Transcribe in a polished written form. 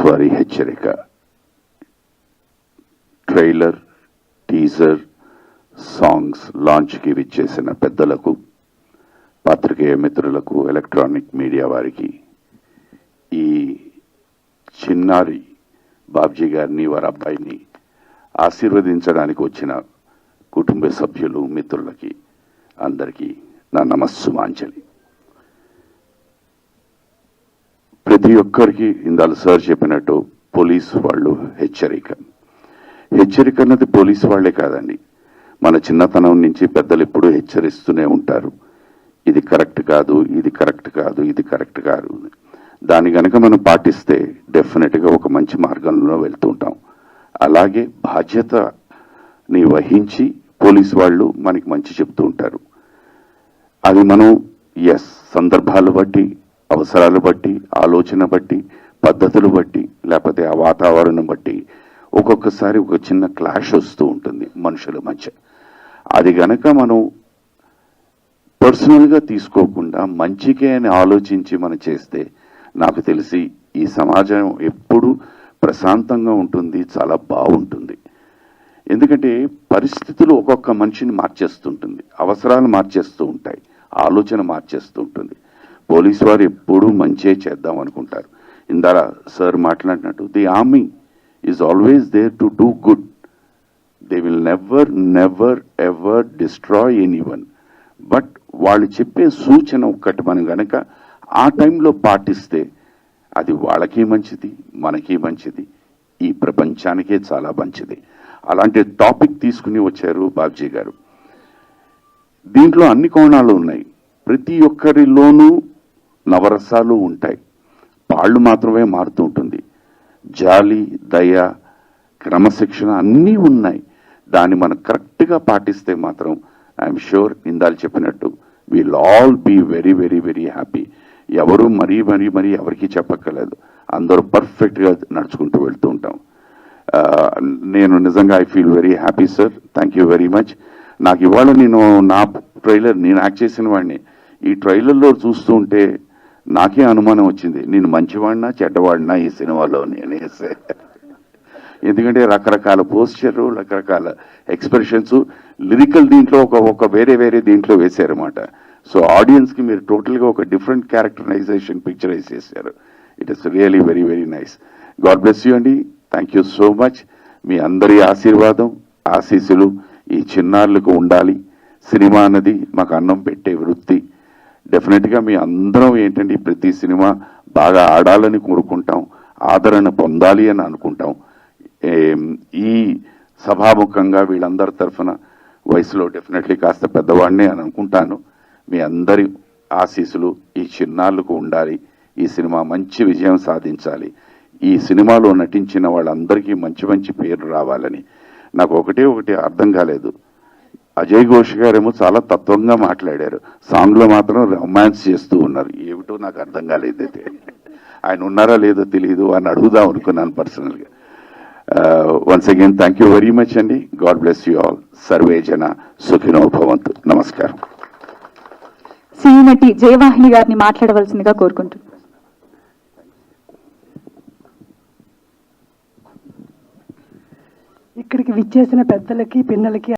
వారి హెచ్చరిక trailer teaser songs లాంచ్కి విచ్చేసిన పెద్దలకు, పాత్రికేయ మిత్రులకు, ఎలక్ట్రానిక్ మీడియా వారికి, ఈ చిన్నారి బాబ్జీ గారిని వారి అబ్బాయిని ఆశీర్వదించడానికి వచ్చిన కుటుంబ సభ్యులు, మిత్రులకి అందరికీ నా నమస్సుమాంజలి. ప్రతి ఒక్కరికి ఇందాల సార్ చెప్పినట్టు పోలీసు వాళ్ళు హెచ్చరిక అన్నది పోలీసు వాళ్లే కాదండి, మన చిన్నతనం నుంచి పెద్దలు ఎప్పుడూ హెచ్చరిస్తూనే ఉంటారు. ఇది కరెక్ట్ కాదు, ఇది కరెక్ట్ కాదు, ఇది కరెక్ట్ కాదు. దాని గనక మనం పాటిస్తే డెఫినెట్గా ఒక మంచి మార్గంలో వెళ్తూ ఉంటాం. అలాగే బాధ్యతని వహించి పోలీసు వాళ్ళు మనకి మంచి చెప్తూ ఉంటారు. అది మనం సందర్భాలు బట్టి, అవసరాలు బట్టి, ఆలోచన బట్టి, పద్ధతులు బట్టి, లేకపోతే ఆ వాతావరణం బట్టి ఒక్కొక్కసారి ఒక చిన్న క్లాష్ వస్తూ ఉంటుంది మనుషుల మధ్య. అది గనక మనం పర్సనల్గా తీసుకోకుండా మంచికే అని ఆలోచించి మనం చేస్తే నాకు తెలిసి ఈ సమాజం ఎప్పుడు ప్రశాంతంగా ఉంటుంది, చాలా బాగుంటుంది. ఎందుకంటే పరిస్థితులు ఒక్కొక్క మనిషిని మార్చేస్తుంటుంది, అవసరాలు మార్చేస్తూ ఉంటాయి, ఆలోచన మార్చేస్తూ ఉంటుంది. పోలీసు వారు ఎప్పుడూ మంచే చేద్దాం అనుకుంటారు. ఇందాక సార్ మాట్లాడినట్టు the army is always there to do good. They will never ever destroy anyone. But వాళ్ళు చెప్పే సూచన ఒక్కటి మనం గనక ఆ టైంలో పాటిస్తే అది వాళ్ళకి మంచిది, మనకి మంచిది, ఈ ప్రపంచానికే చాలా మంచిది. అలాంటి టాపిక్ తీసుకుని వచ్చారు బాబ్జీ గారు. దీంట్లో అన్ని కోణాలు ఉన్నాయి. ప్రతి ఒక్కరిలోనూ నవరసాలు ఉంటాయి, పాళ్ళు మాత్రమే మారుతూ ఉంటుంది. జాలి, దయ, క్రమశిక్షణ అన్నీ ఉన్నాయి. దాన్ని మనం కరెక్ట్గా పాటిస్తే మాత్రం ఐఎమ్ షూర్ ఇందాలు చెప్పినట్టు will all be very very very happy. ఎవరు మరీ ఎవరికి చెప్పక్కర్లేదు, అందరూ పర్ఫెక్ట్గా నడుచుకుంటూ వెళ్తూ ఉంటాం. నేను నిజంగా I feel very happy sir, thank you very much. నాకు ఇవాళ నేను యాక్ట్ చేసిన వాడిని ఈ ట్రైలర్లో చూస్తూ ఉంటే నాకే అనుమానం వచ్చింది, నేను మంచివాడినా చెడ్డవాడినా ఈ సినిమాలో అనేసి. ఎందుకంటే రకరకాల పోస్చరు, రకరకాల ఎక్స్ప్రెషన్స్, లిరికల్ దీంట్లో ఒక వేరే దీంట్లో వేశారన్నమాట. సో ఆడియన్స్కి మీరు టోటల్గా ఒక డిఫరెంట్ క్యారెక్టరైజేషన్ పిక్చరైజ్ చేశారు. It is really very very nice. God bless you అండి, థ్యాంక్ యూ సో మచ్. మీ అందరి ఆశీర్వాదం, ఆశీస్సులు ఈ చిన్నారులకు ఉండాలి. సినిమా అన్నది మాకు అన్నం పెట్టే వృత్తి. డెఫినెట్గా మీ అందరం ఏంటంటే ప్రతి సినిమా బాగా ఆడాలని కోరుకుంటాం, ఆదరణ పొందాలి అని అనుకుంటాం. ఈ సభాముఖంగా వీళ్ళందరి తరఫున వయసులో డెఫినెట్లీ కాస్త పెద్దవాడినే అని అనుకుంటాను. మీ అందరి ఆశీస్సులు ఈ చిన్నారులకు ఉండాలి. ఈ సినిమా మంచి విజయం సాధించాలి. ఈ సినిమాలో నటించిన వాళ్ళందరికీ మంచి మంచి పేరు రావాలని. నాకు ఒకటి అర్థం కాలేదు, అజయ్ ఘోష్ గారేమో చాలా తత్వంగా మాట్లాడారు, సాంగ్లో మాత్రం రొమాన్స్ చేస్తూ ఉన్నారు. ఏమిటో నాకు అర్థం కాలేదైతే. ఆయన ఉన్నారా లేదో తెలియదు అని అడుగుదాం అనుకున్నాను పర్సనల్గా. Once again thank you very much అండి. God bless you all. సర్వే జన సుఖినో భవంతు. నమస్కారం. సినీ నటి జయవాహిని గారిని మాట్లాడవలసిందిగా కోరుకుంటున్నాను. ఇక్కడికి విచ్చేసిన పెద్దలకి, పిన్నలకి